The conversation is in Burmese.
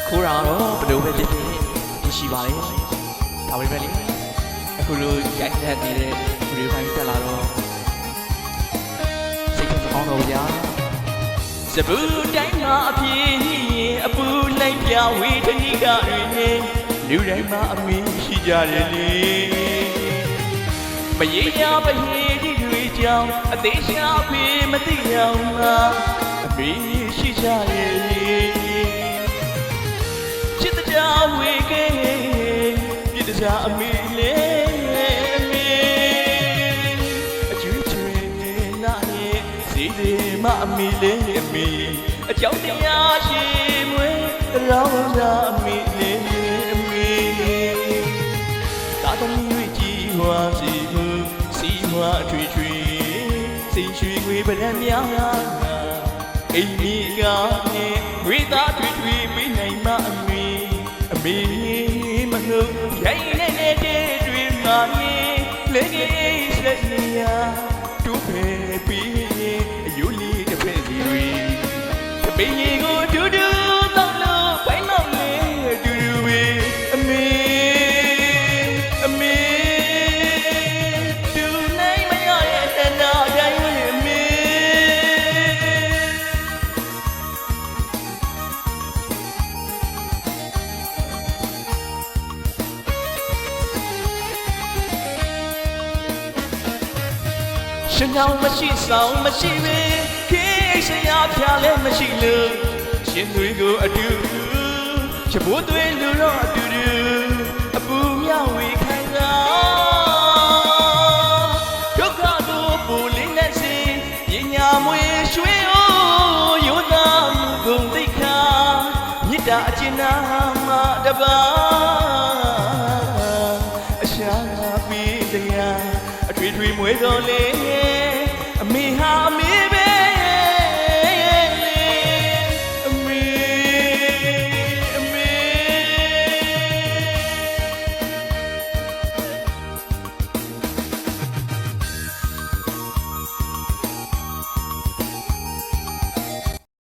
ခိုးတာတော့ဘယ်လိုပဲဖြစ်ဖြစ်ရှိပါလေဒါပေမဲ့လေအခုလိုရိုက်တဲ့နေတဲ့ဗီဒီယိုဖိုင်တက်လာတော့စိတ်ကကောင်းတော့ဗျာစပူတိုင်းမှာအပြင်းအပူလိုက်ပြဝေထနီကတွေနဲ့လူတိုင်းမှာအမင်းရှိကြတယ်လေမရေရပဟေဒီတွေကြောင့်အသေးရှာဖေးမသိအောင်လားအမင်းရှိကြရဲ့ချစ်တဲ့ဝေကေပြစ်တဲ့ အမေလေးအမေအကျွေးချွေနာရဲ့စီစီမအမေလေးအမေအကြောင်းတရားရှိမွေးရောင်းစားအမေလေးအမေသာသမီတွေကြီးဝါစီမှုစီမွားထွေထွေစိတ်ရွှေခွေပရံများအိမ်ကြီးကနဲ့ဝေသားထွေထွေပေးနိုင်မအမေအမေမလို့ရိုက်နေတဲ့တွေမှာလေကြီးဆက်နေရတူပဲပြီးအယူလီတစ်ဖက်စီတွေတပင်းကြီးကိုတူတူတော့လို့ဘိုင်းတော့လေတူတူပဲအမေအမေတူနိုင်မရရဲ့တနာတိုင်းအမေရှင်ကြောင့်မရှိဆောင်မရှိပဲခေစရာဖျားလည်းမရှိလို့ရှင်တွေကိုအတူချဖို့သွေးလူတော့အတူတူအပူမြဝေခံစားဒုက္ခတို့ပူလေးနဲ့စင်ပညာမွေရွှေအိုးရိုးသားဂုံသိက္ခာမေတ္တာအကျဉ်းနာမှာတပါအရှာပေးတရားအထွေထွေမွေးတော်လေး